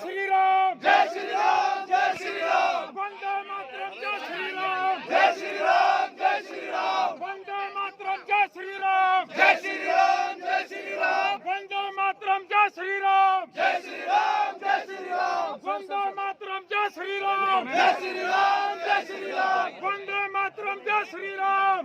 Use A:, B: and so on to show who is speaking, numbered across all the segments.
A: श्री राम जय श्री राम जय श्री राम वंदे मातरम जय श्री राम जय श्री राम जय श्री राम वंदे मातरम जय श्री राम जय श्री राम जय श्री राम वंदे मातरम जय श्री राम जय श्री राम जय श्री राम वंदे मातरम जय श्री राम जय श्री राम जय श्री राम वंदे मातरम जय श्री राम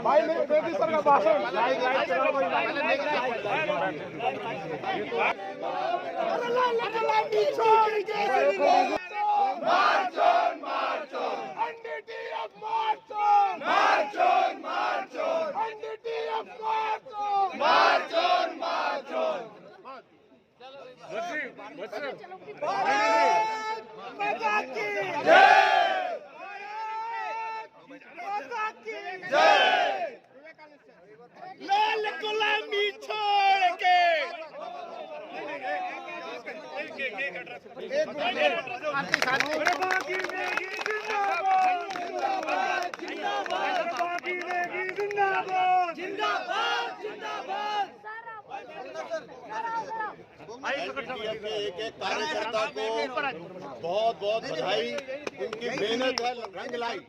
A: भाई मोदी सर का भाषण लाल गुलामी छोड़ के
B: एक एक कार्यकर्ता को बहुत बहुत बधाई। उनकी मेहनत है रंग लाई।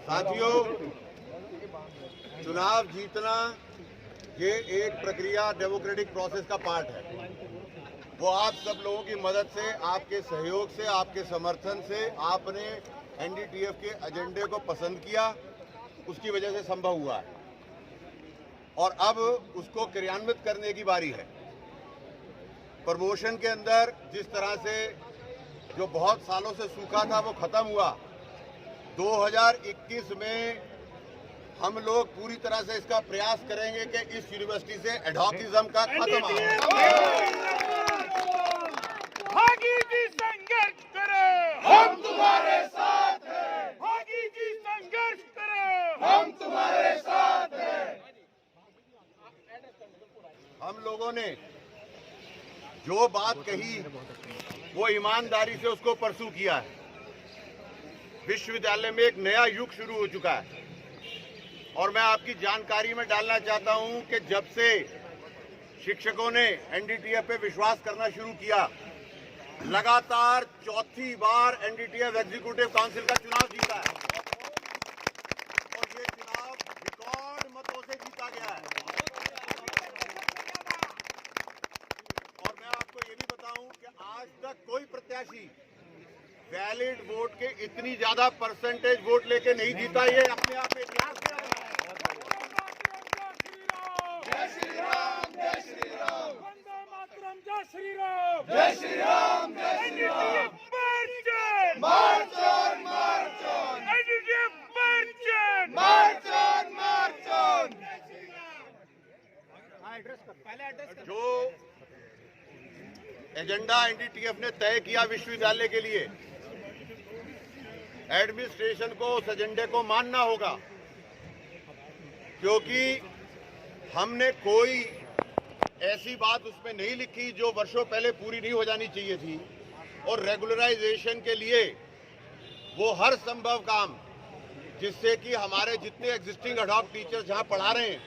B: साथियों, चुनाव जीतना ये एक प्रक्रिया डेमोक्रेटिक प्रोसेस का पार्ट है। वो आप सब लोगों की मदद से, आपके सहयोग से, आपके समर्थन से आपने एनडीटीएफ के एजेंडे को पसंद किया, उसकी वजह से संभव हुआ है और अब उसको क्रियान्वित करने की बारी है। प्रमोशन के अंदर जिस तरह से जो बहुत सालों से सूखा था वो खत्म हुआ। 2021 में हम लोग पूरी तरह से इसका प्रयास करेंगे कि इस यूनिवर्सिटी से एडहॉकिज्म का खत्म हो।
A: संघर्ष करें, हम तुम्हारे साथ हैं। भागी जी संघर्ष करें, हम तुम्हारे साथ हैं।
B: हम लोगों ने जो बात कही वो ईमानदारी से उसको परसू किया है। विश्वविद्यालय में एक नया युग शुरू हो चुका है और मैं आपकी जानकारी में डालना चाहता हूं कि जब से शिक्षकों ने एनडीटीएफ पे विश्वास करना शुरू किया, लगातार चौथी बार एनडीटीएफ एग्जीक्यूटिव काउंसिल का चुनाव जीता है और ये चुनाव रिकॉर्ड मतों से जीता गया है। और मैं आपको ये भी बताऊं कि आज तक कोई प्रत्याशी वैलिड वोट के इतनी ज्यादा परसेंटेज वोट लेके नहीं जीता। ये अपने आप में इतिहास में आया है।
A: जय श्री राम जय श्री राम वंदे मातरम जय श्री राम जय श्री राम जय Shri Ram march on march on NDTF march on march on.
B: जो एजेंडा एनडीटीएफ ने तय किया विश्वविद्यालय के लिए, एडमिनिस्ट्रेशन को उस एजेंडे को मानना होगा, क्योंकि हमने कोई ऐसी बात उसमें नहीं लिखी जो वर्षों पहले पूरी नहीं हो जानी चाहिए थी। और रेगुलराइजेशन के लिए वो हर संभव काम जिससे कि हमारे जितने एग्जिस्टिंग एडहॉक टीचर्स जहां पढ़ा रहे हैं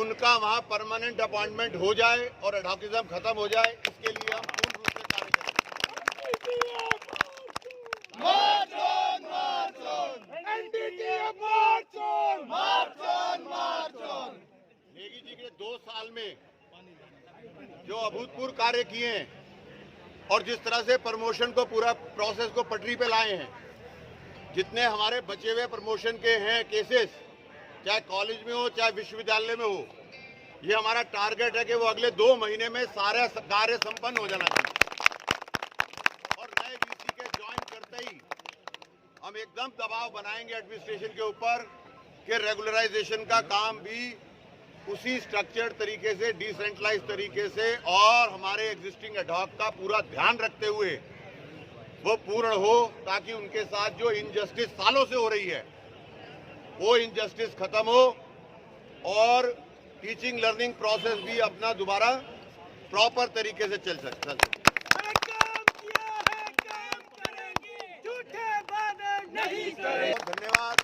B: उनका वहां परमानेंट अपॉइंटमेंट हो जाए और एडहॉकिज्म खत्म हो जाए, इसके लिए हम पूर्ण रूप से कार्य करेंगे। नेगी जी के 2 साल में जो अभूतपूर्व कार्य किए हैं और जिस तरह से प्रमोशन को पूरा प्रोसेस को पटरी पे लाए हैं, जितने हमारे बचे हुए प्रमोशन के हैं केसेस, चाहे कॉलेज में हो चाहे विश्वविद्यालय में हो, ये हमारा टारगेट है कि वो अगले 2 महीने में सारे कार्य संपन्न हो जाना चाहिए। और नए वीसी के ज्वाइन करते ही हम एकदम दबाव बनाएंगे एडमिनिस्ट्रेशन के ऊपर कि रेगुलराइजेशन का काम भी उसी स्ट्रक्चर्ड तरीके से, डिसेंट्रलाइज तरीके से और हमारे एग्जिस्टिंग एडहॉक का पूरा ध्यान रखते हुए वो पूर्ण हो, ताकि उनके साथ जो इनजस्टिस सालों से हो रही है वो इनजस्टिस खत्म हो और टीचिंग लर्निंग प्रोसेस भी अपना दोबारा प्रॉपर तरीके से चल सके। धन्यवाद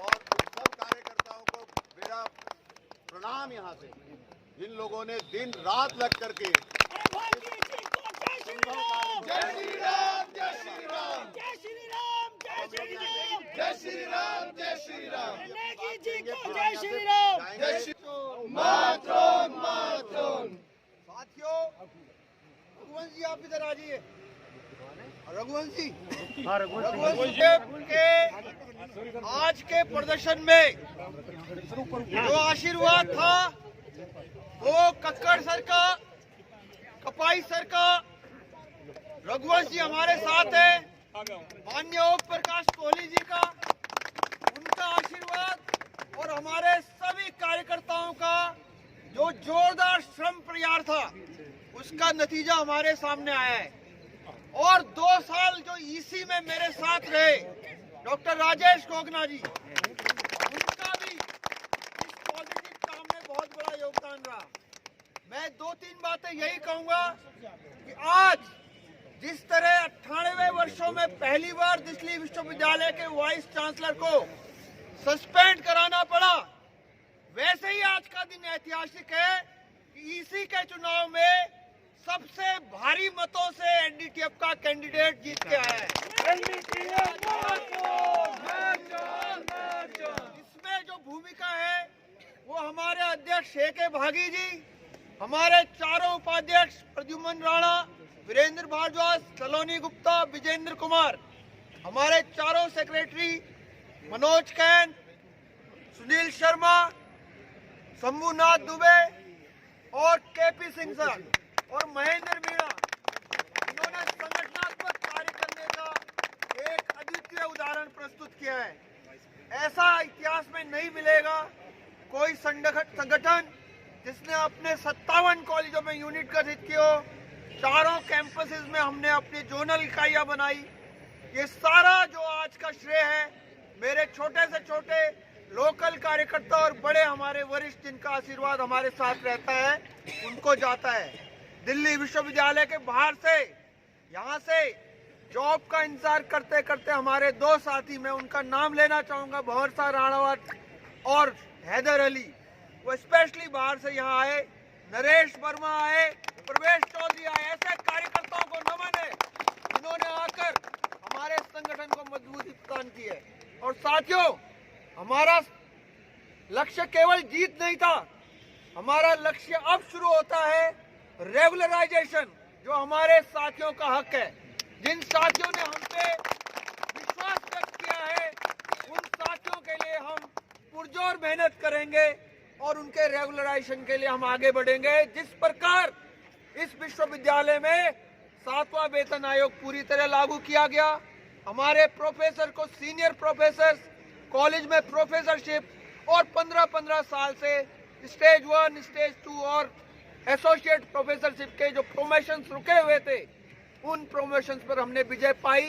B: और सब कार्यकर्ताओं को मेरा प्रणाम यहाँ से, जिन लोगों ने दिन रात लग करके
A: जय श्री राम, जय श्री राम, जय श्री राम, जय श्री राम, जय श्री राम, जय श्री राम, जय श्री राम, जय श्री मातरम, मातरम।
C: साथियों, रघुवंश जी आप इधर आ जाइए। रघुवंश जी, के आज के प्रदर्शन में जो आशीर्वाद था वो कक्कड़ सर का, कपाई सर का, रघुवंश जी हमारे साथ है, माननीय ओम प्रकाश कोहली जी का, उनका आशीर्वाद और हमारे सभी कार्यकर्ताओं का जो जोरदार श्रम प्रयास था उसका नतीजा हमारे सामने आया है। और 2 साल जो ईसी में मेरे साथ रहे डॉक्टर राजेश गोगना जी, उनका भी इस पॉजिटिव काम में बहुत बड़ा योगदान रहा। मैं 2-3 बातें यही कहूंगा कि आज जिस तरह 98 वर्षों में पहली बार दिल्ली विश्वविद्यालय के वाइस चांसलर को सस्पेंड कराना पड़ा, वैसे ही आज का दिन ऐतिहासिक है कि ईसी के चुनाव में सबसे भारी मतों से एनडीटीएफ का कैंडिडेट जीत के आया है। इसमें जो भूमिका है वो हमारे अध्यक्ष शेके भागी जी, हमारे चारों उपाध्यक्ष प्रद्युमन राणा, वीरेंद्र भारद्वाज, सलोनी गुप्ता, विजेंद्र कुमार, हमारे चारों सेक्रेटरी मनोज कैन, सुनील शर्मा, शंभुनाथ दुबे और केपी सिंह सर और महेंद्र मीणा, इन्होंने संगठनात्मक कार्य करने का एक अद्वितीय उदाहरण प्रस्तुत किया है। ऐसा इतिहास में नहीं मिलेगा कोई संगठन जिसने अपने 57 कॉलेजों में यूनिट गठित किए हो, चारों कैंपसेस में हमने अपनी जोनल इकाइयां बनाई। ये सारा जो आज का श्रेय है मेरे छोटे से छोटे लोकल कार्यकर्ता और बड़े हमारे वरिष्ठ जिनका आशीर्वाद हमारे साथ रहता है उनको जाता है। दिल्ली विश्वविद्यालय के बाहर से, यहाँ से जॉब का इंतजार करते करते हमारे 2 साथी, मैं उनका नाम लेना चाहूंगा, भंवरसा राणावत और हैदर अली, वो स्पेशली बाहर से यहाँ आए, नरेश वर्मा आए, प्रवेश चौधरी आए। ऐसे कार्यकर्ताओं को नमन है जिन्होंने आकर हमारे संगठन को मजबूती प्रदान की है। और साथियों, हमारा लक्ष्य केवल जीत नहीं था, हमारा लक्ष्य अब शुरू होता है रेगुलराइजेशन, जो हमारे साथियों का हक है। जिन साथियों ने हम पे विश्वास व्यक्त किया है उन साथियों के लिए हम पुरजोर मेहनत करेंगे और उनके रेगुलराइजेशन के लिए हम आगे बढ़ेंगे। जिस प्रकार इस विश्वविद्यालय में 7वां वेतन आयोग पूरी तरह लागू किया गया, हमारे प्रोफेसर को सीनियर प्रोफेसर, कॉलेज में प्रोफेसरशिप और 15-15 साल से स्टेज 1, स्टेज 2 और एसोसिएट प्रोफेसरशिप के जो प्रमोशंस रुके हुए थे उन प्रमोशंस पर हमने विजय पाई,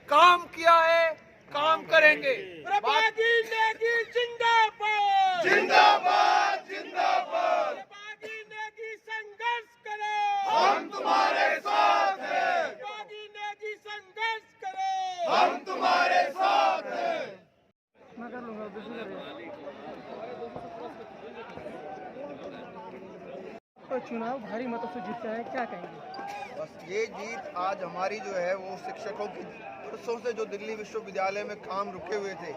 C: काम किया है, काम करेंगे।
A: प्रभागी नेगी जिंदाबाद, जिंदाबाद, जिंदाबाद। प्रभागी नेगी संघर्ष करो, हम तुम्हारे साथ हैं। प्रभागी नेगी संघर्ष करो, हम तुम्हारे साथ हैं।
D: तो चुनाव भारी मतों से जीता है, क्या कहेंगे?
C: बस ये जीत आज हमारी जो है वो शिक्षकों की वर्षों से जो दिल्ली विश्वविद्यालय में काम रुके हुए थे,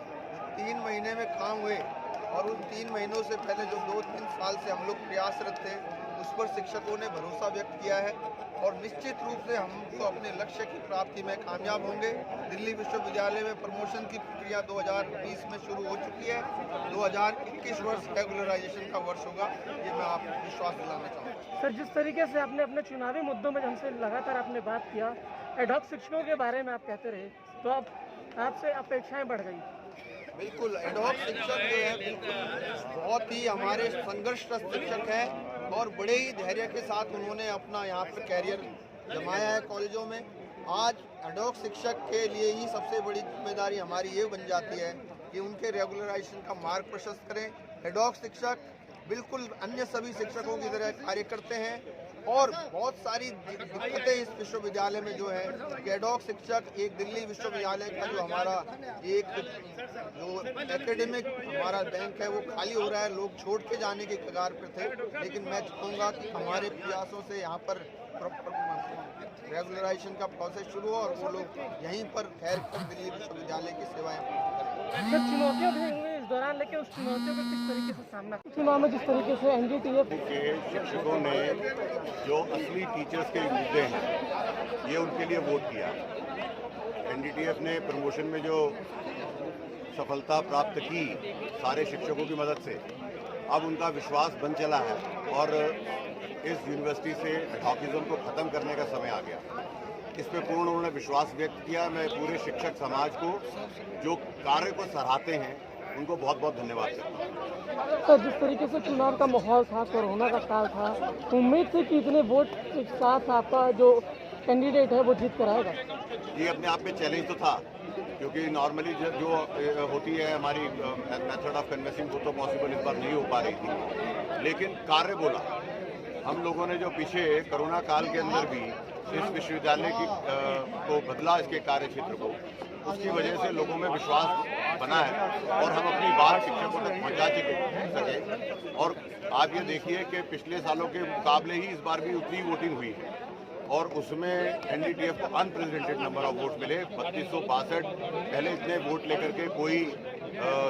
C: 3 महीने में काम हुए और उन 3 महीनों से पहले जो 2-3 साल से हम लोग प्रयासरत थे उस पर शिक्षकों ने भरोसा व्यक्त किया है और निश्चित रूप से हमको अपने लक्ष्य की प्राप्ति में कामयाब होंगे। दिल्ली विश्वविद्यालय में प्रमोशन की प्रक्रिया 2020 में शुरू हो चुकी है। 2021 वर्ष रेगुलराइजेशन का वर्ष होगा, ये मैं आपको विश्वास दिलाना चाहूँगा।
D: सर, जिस तरीके से आपने अपने चुनावी मुद्दों में हमसे लगातार आपने बात किया, एडहॉक शिक्षकों के बारे में आप कहते रहे, तो अब आपसे अपेक्षाएं बढ़ गई।
C: बिल्कुल, एडहॉक शिक्षक जो है बिल्कुल बहुत ही हमारे संघर्षरत शिक्षक हैं और बड़े ही धैर्य के साथ उन्होंने अपना यहाँ पर कैरियर जमाया है कॉलेजों में। आज एडहॉक शिक्षक के लिए ही सबसे बड़ी जिम्मेदारी हमारी ये बन जाती है कि उनके रेगुलराइजेशन का मार्ग प्रशस्त करें। एडहॉक शिक्षक बिल्कुल अन्य सभी शिक्षकों की तरह कार्य करते हैं और बहुत सारी दिक्कतें इस विश्वविद्यालय में जो है कि एडहॉक शिक्षक एक दिल्ली विश्वविद्यालय का जो हमारा एक जो एकेडमिक हमारा बैंक है वो खाली हो रहा है, लोग छोड़ के जाने के कगार पर थे। लेकिन मैं चाहूँगा कि हमारे प्रयासों से यहाँ पर रेगुलराइजेशन का प्रोसेस शुरू हो और वो लोग यहीं पर ठहर कर दिल्ली विश्वविद्यालय की सेवाएं
D: सर, चुनौतियाँ भी होंगी इस दौरान, लेकिन उस चुनौतियों का किस तरीके से सामना चुनाव में जिस तरीके से एनडीटीएफ
B: के शिक्षकों ने जो असली टीचर्स के मुद्दे हैं ये उनके लिए वोट किया। एनडीटीएफ ने प्रमोशन में जो सफलता प्राप्त की सारे शिक्षकों की मदद से, अब उनका विश्वास बन चला है और इस यूनिवर्सिटी से एडहॉकिज्म को ख़त्म करने का समय आ गया। इस पे पूर्ण उन्होंने विश्वास व्यक्त किया। मैं पूरे शिक्षक समाज को जो कार्य को सराहते हैं उनको बहुत बहुत धन्यवाद करता हूँ।
D: सर, जिस तरीके से चुनाव का माहौल था, कोरोना का काल था, उम्मीद थी कि इतने वोट के साथ आपका जो कैंडिडेट है वो जीत कर आएगा।
B: ये अपने आप में चैलेंज तो था, क्योंकि नॉर्मली जो होती है हमारी मेथड ऑफ कन्विंसिंग वो तो पॉसिबल इस बार नहीं हो पा रही थी, लेकिन कार्य बोला। हम लोगों ने जो पीछे कोरोना काल के अंदर भी इस विश्वविद्यालय की को बदला, इसके कार्य क्षेत्र को, उसकी वजह से लोगों में विश्वास बना है और हम अपनी बात शिक्षकों तक पहुंचा सके। और आप ये देखिए कि पिछले सालों के मुकाबले ही इस बार भी उतनी वोटिंग हुई है और उसमें एनडीटीएफ को अनप्रेसिडेंटेड नंबर ऑफ वोट मिले, 3262। पहले इतने वोट लेकर के कोई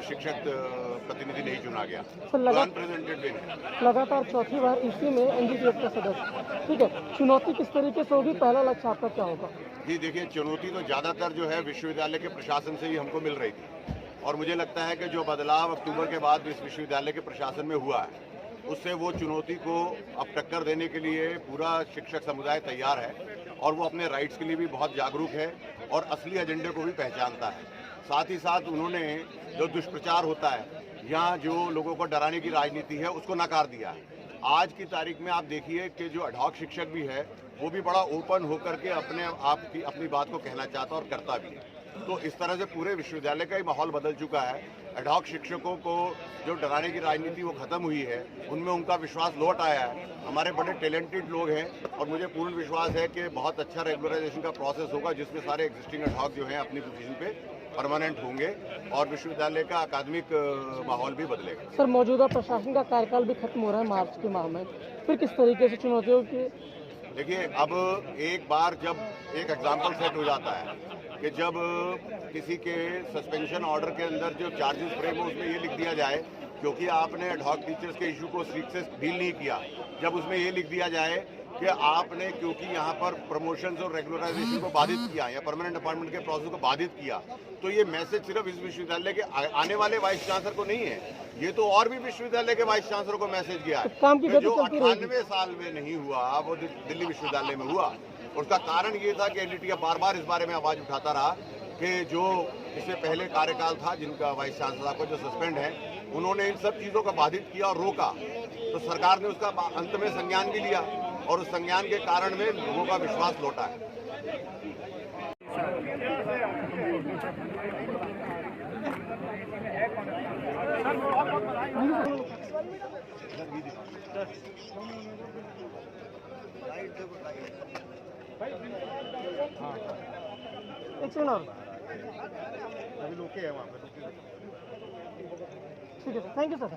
B: शिक्षक प्रतिनिधि नहीं चुना गया, तो अनप्रेसिडेंटेड विन है।
D: लगातार चौथी बार इसी में एनडीटीएफ का सदस्य। ठीक है, चुनौती किस तरीके से होगी, पहला लक्ष्य आपका क्या होगा?
B: जी देखिए, चुनौती तो ज़्यादातर जो है विश्वविद्यालय के प्रशासन से ही हमको मिल रही थी और मुझे लगता है कि जो बदलाव अक्टूबर के बाद इस विश्वविद्यालय के प्रशासन में हुआ है उससे वो चुनौती को अब टक्कर देने के लिए पूरा शिक्षक समुदाय तैयार है और वो अपने राइट्स के लिए भी बहुत जागरूक है और असली एजेंडे को भी पहचानता है। साथ ही साथ उन्होंने जो दुष्प्रचार होता है या जो लोगों को डराने की राजनीति है उसको नकार दिया है। आज की तारीख में आप देखिए कि जो एडहॉक शिक्षक भी है वो भी बड़ा ओपन होकर के अपनी बात को कहना चाहता और करता भी है। तो इस तरह से पूरे विश्वविद्यालय का ही माहौल बदल चुका है। एडहॉक शिक्षकों को जो डराने की राजनीति वो खत्म हुई है, उनमें उनका विश्वास लौट आया है। हमारे बड़े टैलेंटेड लोग हैं और मुझे पूर्ण विश्वास है कि बहुत अच्छा रेगुलराइजेशन का प्रोसेस होगा जिसमें सारे एग्जिस्टिंग एडहॉक जो हैं अपनी पोजीशन पे परमानेंट होंगे और विश्वविद्यालय का अकादमिक माहौल भी बदलेगा।
D: सर, मौजूदा प्रशासन का कार्यकाल भी खत्म हो रहा है मार्च के माह में, फिर किस तरीके से चुनौतियों की?
B: देखिए, अब एक बार जब एक एग्जाम्पल सेट हो जाता है कि जब किसी के सस्पेंशन ऑर्डर के अंदर जो चार्जेस फ्रेम हो उसमें ये लिख दिया जाए क्योंकि आपने एडहॉक टीचर्स के इशू को ठीक से डील नहीं किया, जब उसमें ये लिख दिया जाए कि आपने क्योंकि यहाँ पर प्रमोशंस और रेगुलराइजेशन को बाधित किया या परमानेंट अपॉइंटमेंट के प्रोसेस को बाधित किया, तो ये मैसेज सिर्फ इस विश्वविद्यालय के आने वाले वाइस चांसलर को नहीं है, ये तो और भी विश्वविद्यालय के वाइस चांसलर को मैसेज गया है कि जो 98 साल में नहीं हुआ वो दिल्ली विश्वविद्यालय में हुआ। उसका कारण ये था कि एनडीटीएफ बार बार इस बारे में आवाज उठाता रहा कि जो इससे पहले कार्यकाल था जिनका वाइस चांसलर को जो सस्पेंड है उन्होंने इन सब चीज़ों को बाधित किया और रोका, तो सरकार ने उसका अंत में संज्ञान भी लिया और उस संज्ञान के कारण में लोगों का विश्वास लौटा है।
D: एक सेकंड और।
B: अभी लोग हैं वहाँ पे।
D: ठीक है सर, थैंक यू सर।